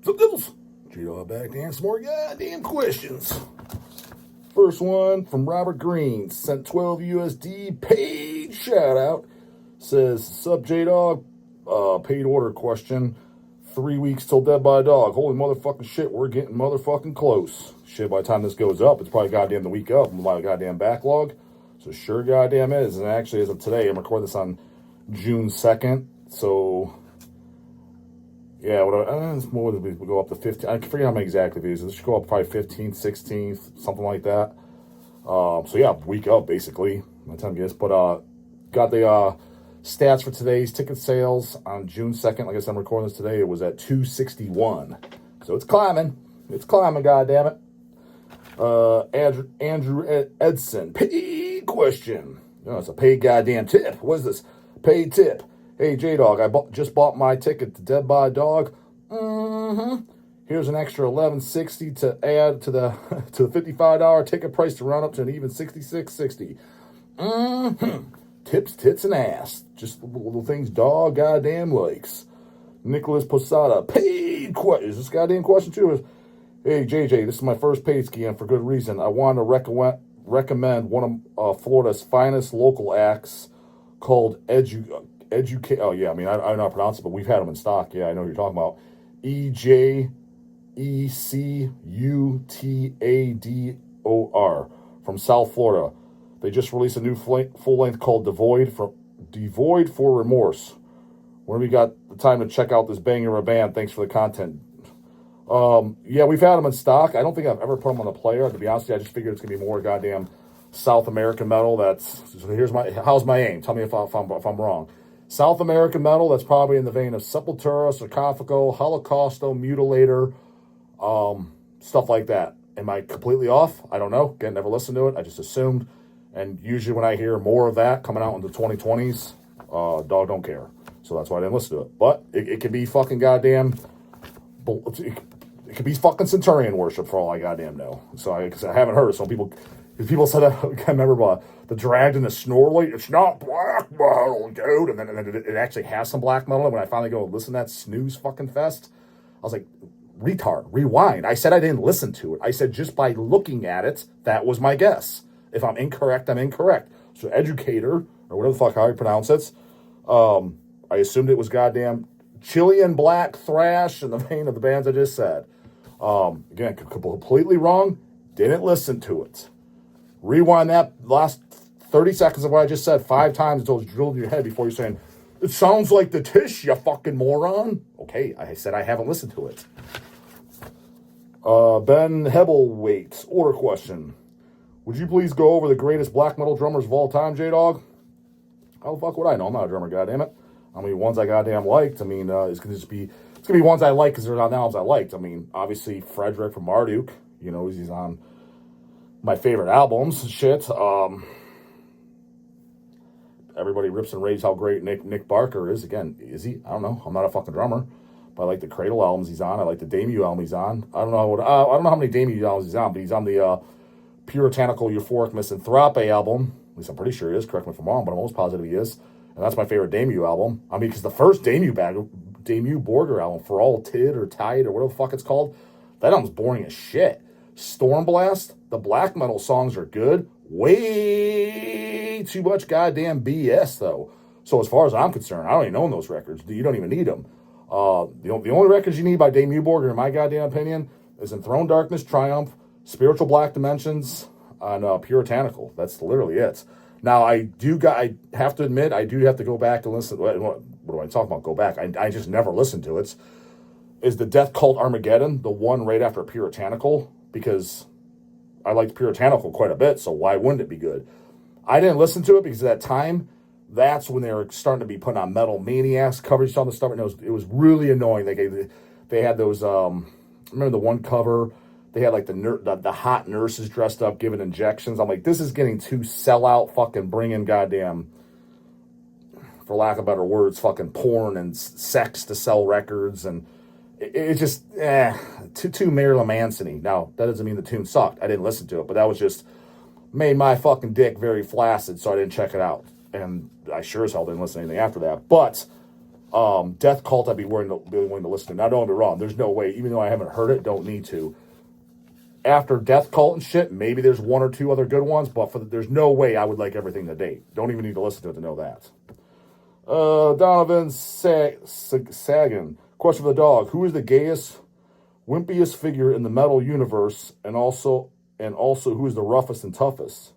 What's up, Devils? G-Dog back to answer more goddamn questions. First one from Robert Green. Sent 12 USD. Paid shout out. Says, sup, J-Dog? Paid order question. 3 weeks till Dead by Dog. Holy motherfucking shit, we're getting motherfucking close. Shit, by the time this goes up, it's probably goddamn the week up. My goddamn backlog. So sure goddamn is. And actually, as of today, I'm recording this on June 2nd. So, yeah, what would we go up to 15? I forget how many exactly these. This should go up probably 15th, 16th, something like that. So yeah, week up basically. My time guess, but got the stats for today's ticket sales on June 2nd. Like I said, I'm recording this today. It was at 261, so it's climbing. It's climbing. Goddammit. Andrew Edson. Paid question. No, it's a paid goddamn tip. What is this? Paid tip. Hey, J-Dog, I just bought my ticket to Dead by Dog. Here's an extra $11.60 to add to the $55 ticket price to round up to an even $66.60. Tips, tits, and ass. Just little things dog goddamn likes. Nicholas Posada. Paid question. Is this goddamn question too? Hey, JJ, this is my first paid ski, and for good reason. I want to recommend one of Florida's finest local acts called Educate. Oh, yeah, I mean, I don't know how to pronounce it, but we've had them in stock. Yeah, I know what you're talking about. EJECUTADOR from South Florida. They just released a new full length called Devoid for Remorse. Whenever you got the time to check out this banger of a band, thanks for the content. Yeah, we've had them in stock. I don't think I've ever put them on the player. To be honest with you, I just figured it's gonna be more goddamn South American metal. How's my aim? Tell me if I'm wrong. South American metal, that's probably in the vein of Sepultura, Sarcophago, Holocausto, Mutilator, stuff like that. Am I completely off? I don't know. Again, never listened to it. I just assumed. And usually when I hear more of that coming out in the 2020s, dog don't care. So that's why I didn't listen to it. But it could be fucking goddamn... It could be fucking Centurion worship for all I goddamn know. So I haven't heard it. Some people said, I can't remember the Dragged in the Snorley. It's not black metal, dude. And then it actually has some black metal. And when I finally go and listen to that snooze fucking fest, I was like, retard, rewind. I said I didn't listen to it. I said just by looking at it, that was my guess. If I'm incorrect, I'm incorrect. So Educator, or whatever the fuck how you pronounce it, I assumed it was goddamn Chilean black thrash in the vein of the bands I just said. Again, completely wrong. Didn't listen to it. Rewind that last 30 seconds of what I just said 5 times until it's drilled in your head before you're saying, it sounds like the TISH, you fucking moron. Okay, I said I haven't listened to it. Ben Hebelwaite, order question. Would you please go over the greatest black metal drummers of all time, J-Dog? How the fuck would I know? I'm not a drummer, goddammit. I mean, ones I goddamn liked. I mean, it's gonna be ones I like because they're not albums I liked. I mean, obviously Frederick from Marduk. You know, he's on my favorite albums. Shit. Everybody rips and raves how great Nick Barker is. Again, is he? I don't know. I'm not a fucking drummer, but I like the Cradle albums he's on. I like the Damu album he's on. I don't know how many Damu albums he's on, but he's on the Puritanical Euphoric Misanthrope album. At least I'm pretty sure he is. Correct me if I'm wrong, but I'm almost positive he is. And that's my favorite Damu album. I mean, because the first Damu Borger album, For All Tid or Tide or whatever the fuck it's called, that album's boring as shit. Stormblast, the black metal songs are good. Way too much goddamn BS, though. So as far as I'm concerned, I don't even own those records. You don't even need them. The only records you need by Damu Borger, in my goddamn opinion, is Enthroned Darkness, Triumph, Spiritual Black Dimensions, and Puritanical. That's literally it. Now, I have to admit, I do have to go back and listen. What do I talk about? Go back. I just never listened to it. Is the Death Cult Armageddon the one right after Puritanical? Because I liked Puritanical quite a bit, so why wouldn't it be good? I didn't listen to it because at that time, that's when they were starting to be putting on Metal Maniacs covers on the stuff. And it was really annoying. They had those, remember the one cover? They had like the hot nurses dressed up giving injections. I'm like, this is getting too sellout, fucking bringing goddamn, for lack of better words, fucking porn and sex to sell records. And it just, too Marilyn Manson-y. Now, that doesn't mean the tune sucked. I didn't listen to it, but that was just, made my fucking dick very flaccid, so I didn't check it out. And I sure as hell didn't listen to anything after that. But Death Cult, I'd be willing to listen to. Now, don't get me wrong. There's no way, even though I haven't heard it, don't need to. After Death Cult and shit, maybe there's one or two other good ones, but there's no way I would like everything to date. Don't even need to listen to it to know that. Donovan Sagan. Question for the dog. Who is the gayest, wimpiest figure in the metal universe, and also who is the roughest and toughest?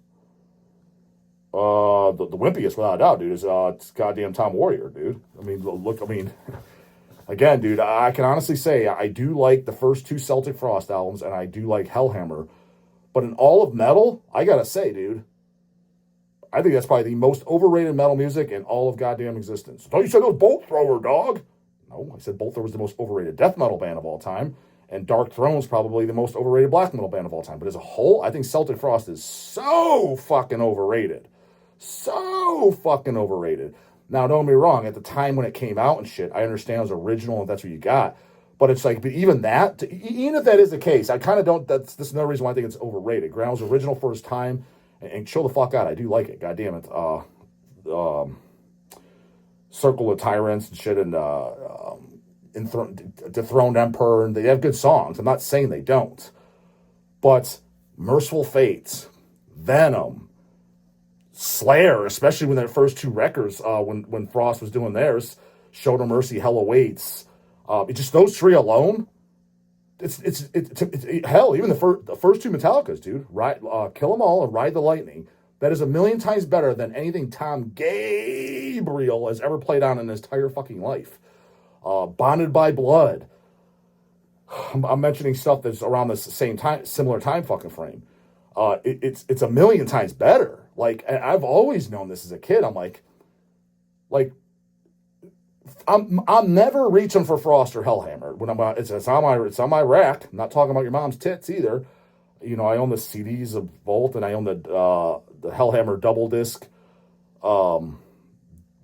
The wimpiest, without a doubt, dude, is it's goddamn Tom Warrior, dude. I mean, look, again, dude, I can honestly say I do like the first two Celtic Frost albums, and I do like Hellhammer. But in all of metal, I gotta say, dude, I think that's probably the most overrated metal music in all of goddamn existence. Oh, you said it was Bolt Thrower, dog. No, I said Bolt Thrower was the most overrated death metal band of all time, and Dark Throne's probably the most overrated black metal band of all time. But as a whole, I think Celtic Frost is so fucking overrated. So fucking overrated. Now, don't get me wrong, at the time when it came out and shit, I understand it was original and that's what you got. But it's like, but even if that is the case, I kind of don't, that's another reason why I think it's overrated. Grant was original for his time, and chill the fuck out. I do like it, god damn it. Circle of Tyrants and shit, and Dethroned Emperor, and they have good songs. I'm not saying they don't. But Merciful Fates, Venom, Slayer, especially when their first two records, when Frost was doing theirs, Show No Mercy, Hell Awaits, just those three alone, it's hell, even the first two Metallicas, dude, Kill 'Em All and Ride the Lightning, that is a million times better than anything Tom Gabriel has ever played on in his entire fucking life. Bonded by Blood, I'm mentioning stuff that's around the same time, similar time fucking frame. It's a million times better. Like, I've always known this as a kid. I'm like, I'm never reaching for Frost or Hellhammer when it's on my rack. I'm not talking about your mom's tits either. You know, I own the CDs of Volt, and I own the Hellhammer double disc,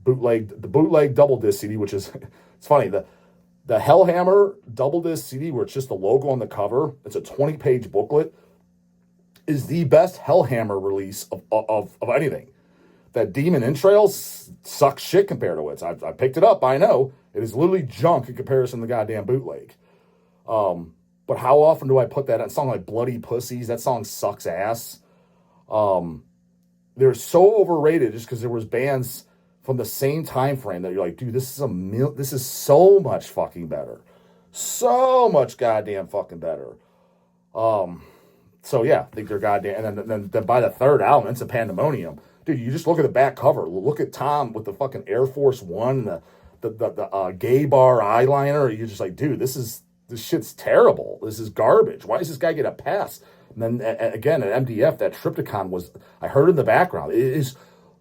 bootleg double disc CD, which is it's funny. The Hellhammer double disc CD, where it's just the logo on the cover, it's a 20-page booklet, is the best Hellhammer release of anything. That Demon Entrails sucks shit compared to it. I picked it up, I know. It is literally junk in comparison to the goddamn bootleg. But how often do I put that on a song like Bloody Pussies? That song sucks ass. They're so overrated just because there was bands from the same time frame that you're like, dude, this is so much fucking better. So much goddamn fucking better. So yeah, I think they're goddamn. And then by the third album, it's a pandemonium. Dude, you just look at the back cover. Look at Tom with the fucking Air Force One, the gay bar eyeliner. You're just like, dude, this shit's terrible. This is garbage. Why does this guy get a pass? And then again at MDF, that Triptychon was, I heard in the background, it is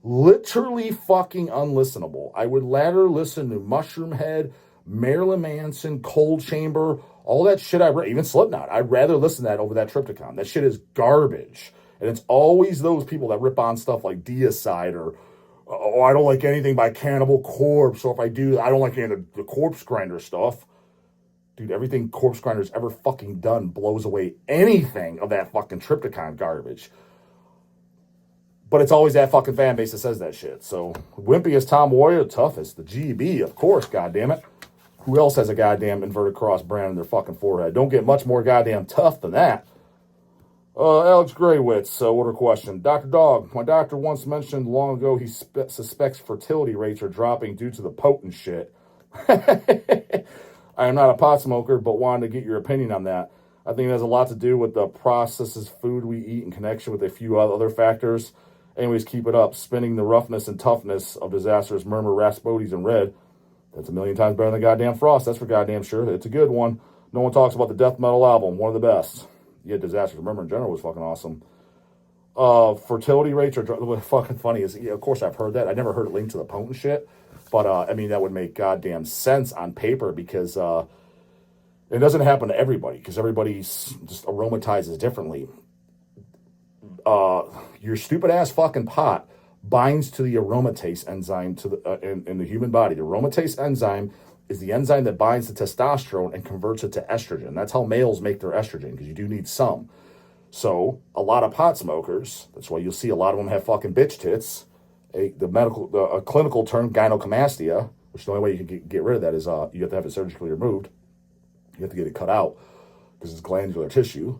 literally fucking unlistenable. I would rather listen to Mushroomhead, Marilyn Manson, Cold Chamber, all that shit even Slipknot. I'd rather listen to that over that Triptychon. That shit is garbage. And it's always those people that rip on stuff like Deicide or I don't like anything by Cannibal Corpse, or if I do, I don't like any of the Corpse Grinder stuff. Dude, everything Corpse Grinder's ever fucking done blows away anything of that fucking Triptychon garbage. But it's always that fucking fan base that says that shit. So, wimpiest Tom Warrior, toughest, the GB, of course, goddammit. Who else has a goddamn inverted cross brand on their fucking forehead? Don't get much more goddamn tough than that. Alex Graywitz, order question. Dr. Dog, my doctor once mentioned long ago he suspects fertility rates are dropping due to the potent shit. I am not a pot smoker, but wanted to get your opinion on that. I think it has a lot to do with the processes food we eat in connection with a few other factors. Anyways, keep it up. Spinning the roughness and toughness of Disaster's Murmur, Rasputies, and Red. That's a million times better than goddamn Frost. That's for goddamn sure. It's a good one. No one talks about the death metal album. One of the best. Yeah, Disaster's Murmur in general was fucking awesome. Fertility rates are what's fucking funny is, of course I've heard that. I never heard it linked to the potent shit. But, I mean, that would make goddamn sense on paper because it doesn't happen to everybody because everybody just aromatizes differently. Your stupid-ass fucking pot binds to the aromatase enzyme in the human body. The aromatase enzyme is the enzyme that binds to testosterone and converts it to estrogen. That's how males make their estrogen because you do need some. So, a lot of pot smokers, that's why you'll see a lot of them have fucking bitch tits. A clinical term, gynecomastia, which the only way you can get rid of that is you have to have it surgically removed. You have to get it cut out because it's glandular tissue.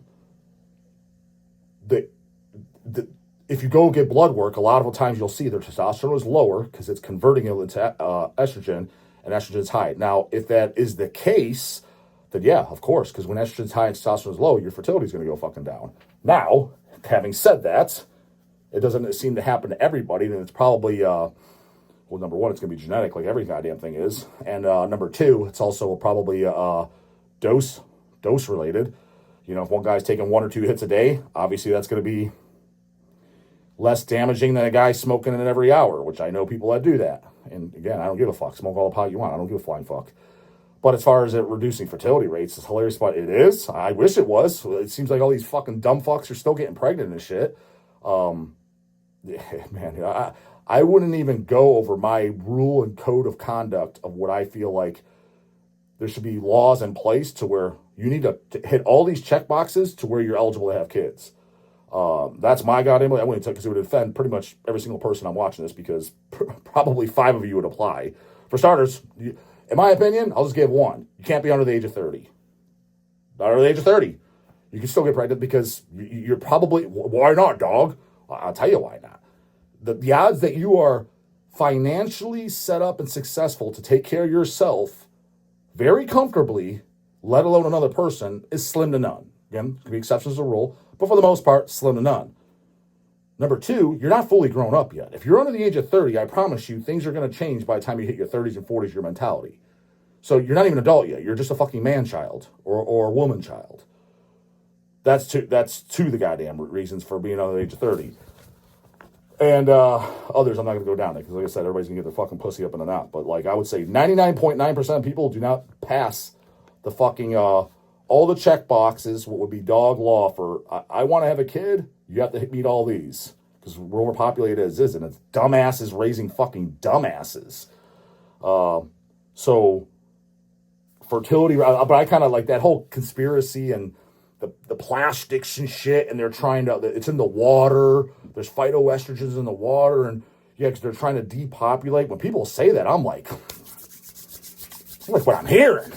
If you go get blood work, a lot of the times you'll see their testosterone is lower because it's converting it into estrogen, and estrogen's high. Now, if that is the case, then yeah, of course, because when estrogen's high and testosterone is low, your fertility is going to go fucking down. Now, having said that, it doesn't seem to happen to everybody, and it's probably, well, number one, it's going to be genetic, like every goddamn thing is, and number two, it's also probably dose related. You know, if one guy's taking 1 or 2 hits a day, obviously that's going to be less damaging than a guy smoking it every hour, which I know people that do that. And again, I don't give a fuck. Smoke all the pot you want. I don't give a flying fuck. But as far as it reducing fertility rates, it's hilarious, but it is. I wish it was. It seems like all these fucking dumb fucks are still getting pregnant and shit. Man, I wouldn't even go over my rule and code of conduct of what I feel like there should be laws in place to where you need to hit all these check boxes to where you're eligible to have kids. That's my goddamn way. I wouldn't because it would offend pretty much every single person I'm watching this because probably 5 of you would apply. For starters, in my opinion, I'll just give one. You can't be under the age of 30. Not under the age of 30. You can still get pregnant because you're probably, why not, dog? I'll tell you why not. The odds that you are financially set up and successful to take care of yourself very comfortably, let alone another person, is slim to none. Again, there can be exceptions to the rule, but for the most part, slim to none. Number two, you're not fully grown up yet. If you're under the age of 30, I promise you, things are going to change by the time you hit your 30s and 40s, your mentality. So you're not even an adult yet. You're just a fucking man-child or a woman-child. That's two the goddamn reasons for being under the age of 30. And others, I'm not going to go down there because, like I said, everybody's going to get their fucking pussy up in a knot. But, like, I would say 99.9% of people do not pass the fucking, all the check boxes, what would be dog law for, I want to have a kid, you have to meet all these. Because we're overpopulated as is, and it's dumbasses raising fucking dumbasses. So, fertility, but I kind of like that whole conspiracy and the plastics and shit, and they're trying to, it's in the water, there's phytoestrogens in the water, and yeah, because they're trying to depopulate. When people say that, I'm like what I'm hearing.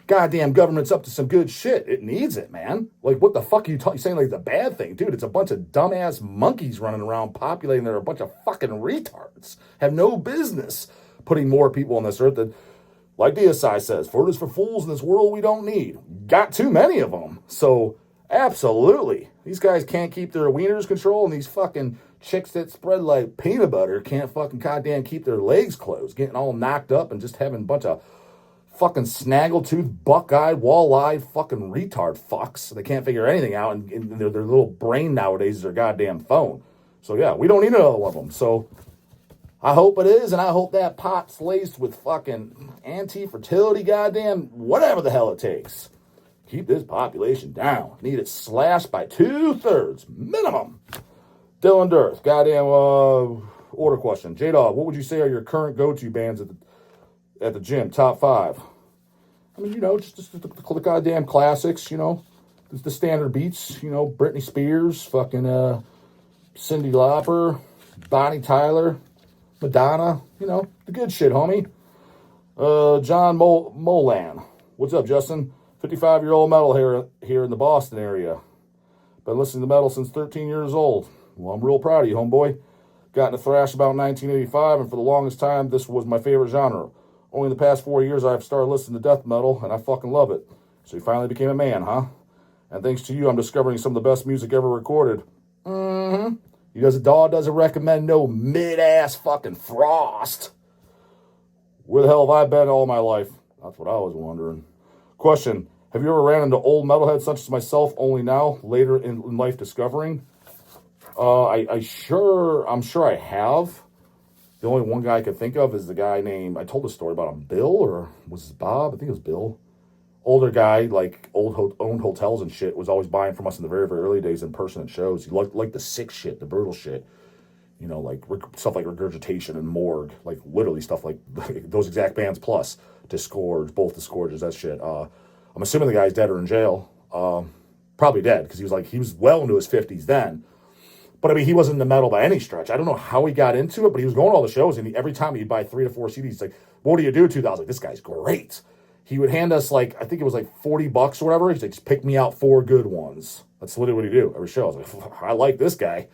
Goddamn government's up to some good shit. It needs it, man. Like, what the fuck are you saying like the bad thing? Dude, it's a bunch of dumbass monkeys running around populating. They're a bunch of fucking retards. Have no business putting more people on this earth that, like Deicide says, food is for fools in this world we don't need. Got too many of them. So, absolutely. These guys can't keep their wieners control, and these fucking chicks that spread like peanut butter can't fucking goddamn keep their legs closed, getting all knocked up and just having a bunch of fucking snaggletooth, buck-eyed, wall-eyed fucking retard fucks. They can't figure anything out, and their little brain nowadays is their goddamn phone. So, yeah, we don't need another one of them. So, I hope it is, and I hope that pot's laced with fucking anti-fertility goddamn whatever the hell it takes. Keep this population down. Need it slashed by 2/3 minimum. Dylan Dirth, goddamn order question. J-Dog, what would you say are your current go-to bands at the gym? Top 5. I mean, you know, just the goddamn classics, you know. The standard beats, you know, Britney Spears, fucking Cyndi Lauper, Bonnie Tyler, Madonna, you know, the good shit, homie. John Molan. What's up, Justin? 55-year-old metal here in the Boston area. Been listening to metal since 13 years old. Well, I'm real proud of you, homeboy. Got into thrash about 1985, and for the longest time, this was my favorite genre. Only in the past 4 years, I've started listening to death metal, and I fucking love it. So you finally became a man, huh? And thanks to you, I'm discovering some of the best music ever recorded. Mm-hmm. DAWG doesn't recommend no mid-ass fucking Frost. Where the hell have I been all my life? That's what I was wondering. Question, have you ever ran into old metalheads such as myself, only now, later in life discovering? I'm sure I have. The only one guy I could think of is the guy named, I told the story about him, Bill, or was it Bob? I think it was Bill. Older guy, like owned hotels and shit, was always buying from us in the very, very early days in person at shows. He liked the sick shit, the brutal shit. You know, like stuff like Regurgitation and Morgue, like literally stuff like those exact bands plus Disgorge, both Disgorges, that shit. I'm assuming the guy's dead or in jail. Probably dead, because he was well into his 50s then. But I mean, he wasn't into metal by any stretch. I don't know how he got into it, but he was going to all the shows, and every time he'd buy 3 to 4 CDs, he's like, what do you do to that? I was like, this guy's great. He would hand us like, I think it was like $40 or whatever. He's like, just pick me out 4 good ones. That's literally what he do every show. I was like, I like this guy.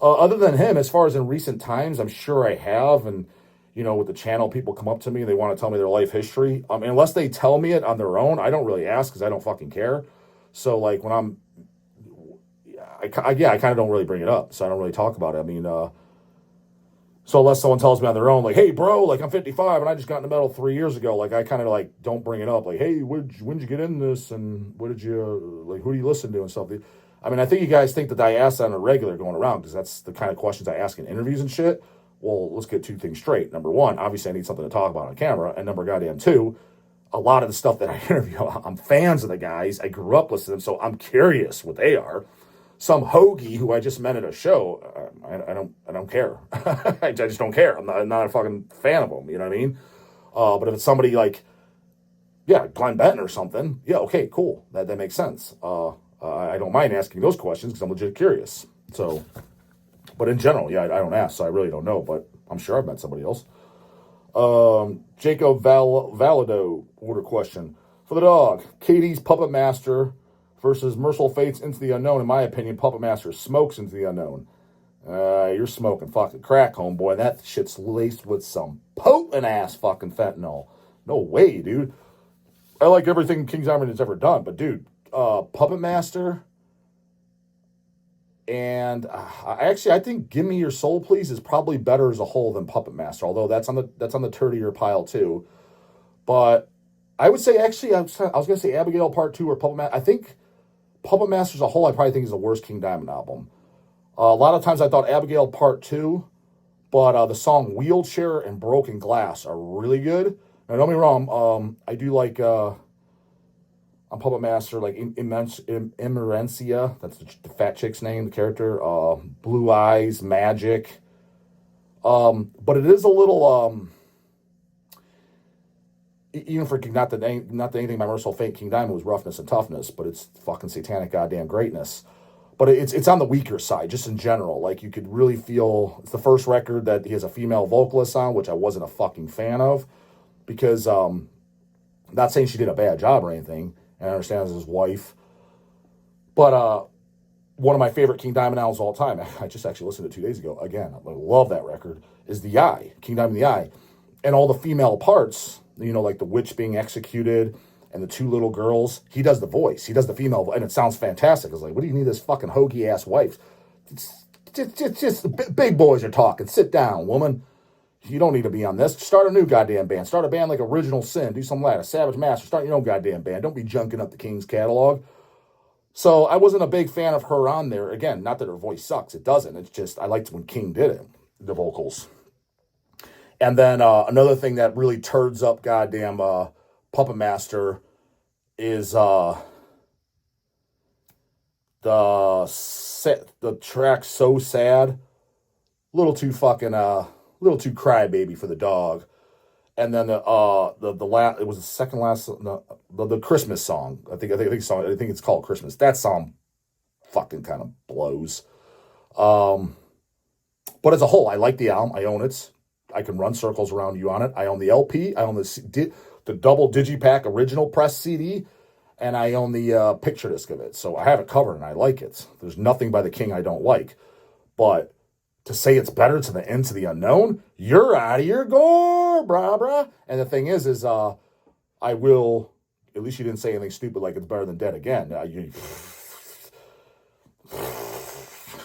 Other than him, as far as in recent times, I'm sure I have. And, you know, with the channel, people come up to me and they want to tell me their life history. Unless they tell me it on their own, I don't really ask because I don't fucking care. So, like, when I kind of don't really bring it up. So I don't really talk about it. I mean, so unless someone tells me on their own, like, hey, bro, like, I'm 55 and I just got into metal 3 years ago, like, I kind of, like, don't bring it up. Like, hey, when'd you get in this? And what did you, like, who do you listen to and stuff? I mean, I think you guys think that I ask that on a regular going around because that's the kind of questions I ask in interviews and shit. Well, let's get 2 things straight. Number 1, obviously I need something to talk about on camera. And number goddamn 2, a lot of the stuff that I interview, I'm fans of the guys. I grew up listening to them, so I'm curious what they are. Some hoagie who I just met at a show, I don't care. I just don't care. I'm not a fucking fan of them. You know what I mean? But if it's somebody like, yeah, Glenn Benton or something, yeah, okay, cool. That makes sense. I don't mind asking those questions because I'm legit curious. So, but in general, yeah, I don't ask, so I really don't know. But I'm sure I've met somebody else. Jacob Valido order question for the dog. Katie's Puppet Master versus Merciful Fate's Into the Unknown. In my opinion, Puppet Master smokes Into the Unknown. You're smoking fucking crack, homeboy. That shit's laced with some potent ass fucking fentanyl. No way, dude. I like everything King Diamond has ever done, but dude, Puppet Master and I think Give Me Your Soul Please is probably better as a whole than Puppet Master, although that's on the turdier pile too. But I would say actually I was gonna say Abigail Part 2 or Puppet Master. I think Puppet Master as a whole I probably think is the worst King Diamond album. A lot of times I thought Abigail Part 2, but the song Wheelchair and Broken Glass are really good. Now don't get me wrong, I do like on Puppet Master, like Emerencia, that's the fat chick's name, the character, Blue Eyes, Magic. But it is a little, even for not that anything by Merciful Fate, King Diamond was roughness and toughness, but it's fucking satanic goddamn greatness. But it's on the weaker side, just in general. Like, you could really feel, it's the first record that he has a female vocalist on, which I wasn't a fucking fan of, because, not saying she did a bad job or anything, and I understand as his wife, but one of my favorite King Diamond albums of all time, I just actually listened to it 2 days ago, again, I love that record, is The Eye, King Diamond The Eye, and all the female parts, you know, like the witch being executed, and the 2 little girls, he does the voice, he does the female, and it sounds fantastic. It's like, what do you need this fucking hoagie-ass wife? It's just big boys are talking, sit down, woman. You don't need to be on this. Start a new goddamn band. Start a band like Original Sin. Do something like that. Savage Master. Start your own goddamn band. Don't be junking up the King's catalog. So I wasn't a big fan of her on there. Again, not that her voice sucks. It doesn't. It's just I liked when King did it, the vocals. And then another thing that really turds up goddamn Puppet Master is the track So Sad. Little too fucking little too crybaby for the dog. And then the last, it was the second last, the Christmas song. I think it's called Christmas. That song fucking kind of blows. But as a whole, I like the album. I own it. I can run circles around you on it. I own the LP. I own the double digipack original press CD, and I own the picture disc of it. So I have it covered and I like it. There's nothing by the King I don't like. But to say it's better to the Into the Unknown, you're out of your gore, brah. And the thing is I will, at least you didn't say anything stupid like it's better than Dead Again.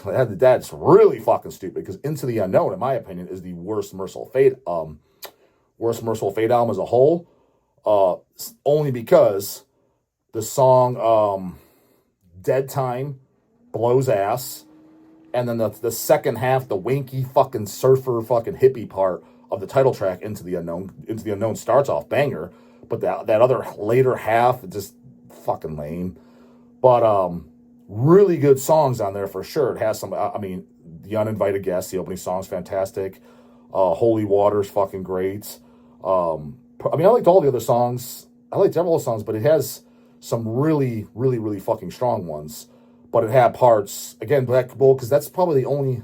That's really fucking stupid, because Into the Unknown, in my opinion, is the worst Merciful Fate album as a whole. Only because the song Dead Time blows ass. And then the second half, the wanky fucking surfer fucking hippie part of the title track, Into the Unknown starts off banger, but that other later half is just fucking lame. But really good songs on there for sure. It has some, I mean, The Uninvited Guest, the opening song's fantastic. Holy Water's fucking great. I liked all the other sons. I liked several songs, but it has some really, really, really fucking strong ones. but it had parts. Again, Black Bull, because that's probably the only...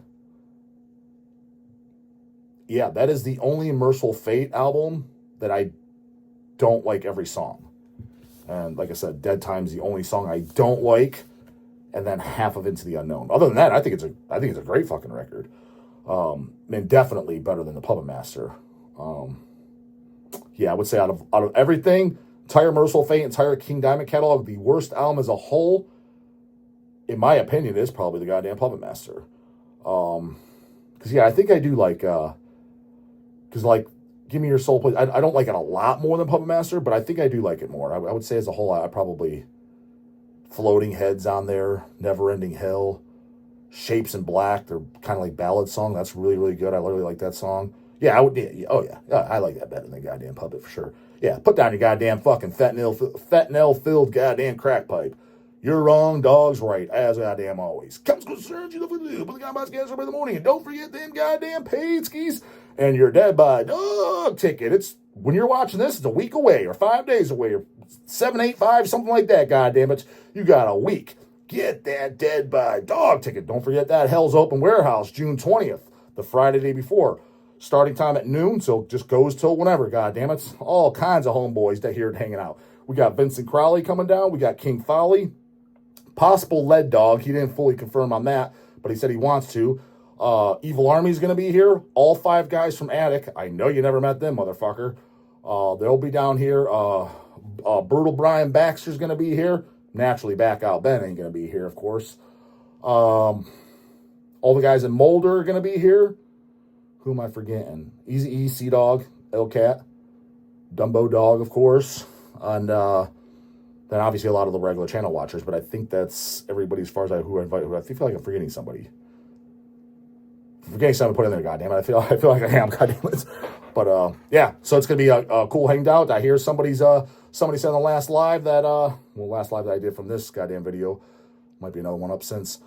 Yeah, that is the only Merciful Fate album that I don't like every song. And like I said, Dead Time's the only song I don't like, and then half of Into the Unknown. Other than that, I think it's a great fucking record. And definitely better than the Puppet Master. Yeah, I would say out of everything, entire Merciful Fate, entire King Diamond catalog, the worst album as a whole, in my opinion, is probably the goddamn Puppet Master. Because yeah, I think I do like, because like, Give Me Your Soul, Please. I don't like it a lot more than Puppet Master, but I think I do like it more. I would say as a whole, I probably Floating Heads on there, Never Ending Hell, Shapes in Black. They're kind of like ballad song. That's really, really good. I really like that song. Yeah, I would. Yeah, oh yeah, I like that better than the goddamn Puppet for sure. Yeah, put down your goddamn fucking fentanyl-filled goddamn crack pipe. You're wrong, dog's right, as goddamn always. Comes concerns you love to do, but the goddamn gas over in the morning, and don't forget them goddamn paid skis and your Dead by Dog ticket. It's when you're watching this, it's a week away, or 5 days away, or 7, 8, 5, something like that. Goddamn it, you got a week. Get that Dead by Dog ticket. Don't forget that Hell's Open Warehouse, June 20th, the Friday day before. Starting time at noon, so just goes till whenever, goddamn it. All kinds of homeboys that here hanging out. We got Vincent Crowley coming down. We got King Folly. Possible Lead Dog. He didn't fully confirm on that, but he said he wants to. Evil Army's going to be here. All 5 guys from Attic. I know you never met them, motherfucker. They'll be down here. Brutal Brian Baxter's going to be here. Naturally, Back Out Ben ain't going to be here, of course. All the guys in Molder are going to be here. Who am I forgetting? Easy E, Sea Dog, Elcat, Dumbo Dog, of course. And then obviously a lot of the regular channel watchers, but I think that's everybody as far as who I invite. I feel like I'm forgetting somebody. Forgetting somebody to put in there, goddamn it. I feel like I am, goddamn it. But yeah, so it's gonna be a cool hangout. I hear somebody said on the last live that last live that I did from this goddamn video, might be another one up since.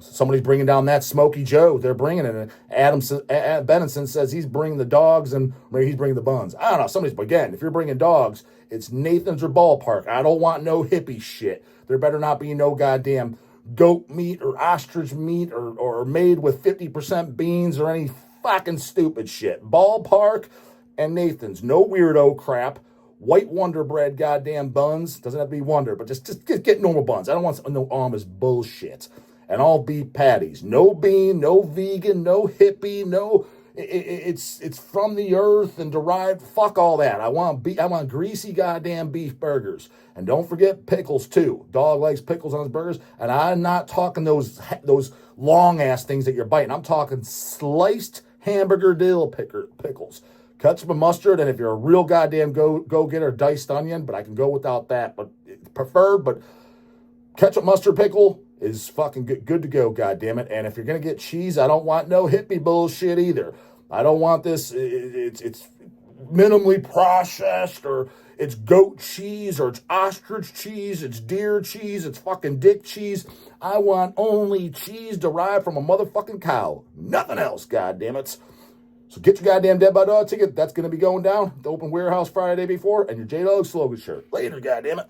Somebody's bringing down that Smokey Joe. They're bringing it. Adam Benenson says he's bringing the dogs and maybe he's bringing the buns. I don't know. But again, if you're bringing dogs, it's Nathan's or Ballpark. I don't want no hippie shit. There better not be no goddamn goat meat or ostrich meat or made with 50% beans or any fucking stupid shit. Ballpark and Nathan's. No weirdo crap. White Wonder Bread goddamn buns. Doesn't have to be Wonder, but just get normal buns. I don't want no Amish bullshit. And all beef patties. No bean, no vegan, no hippie, no... It's from the earth and derived. Fuck all that. I want greasy goddamn beef burgers. And don't forget pickles, too. Dog likes pickles on his burgers. And I'm not talking those long-ass things that you're biting. I'm talking sliced hamburger dill pickles. Ketchup and mustard, and if you're a real goddamn go-getter, diced onion, but I can go without that. But preferred, but ketchup mustard pickle is fucking good to go, goddammit. And if you're going to get cheese, I don't want no hippie bullshit either. I don't want this, it's minimally processed, or it's goat cheese, or it's ostrich cheese, it's deer cheese, it's fucking dick cheese. I want only cheese derived from a motherfucking cow. Nothing else, goddammit. So get your goddamn Dead by Dog ticket. That's going to be going down. The open warehouse Friday before, and your J-Dog slogan shirt. Later, goddammit.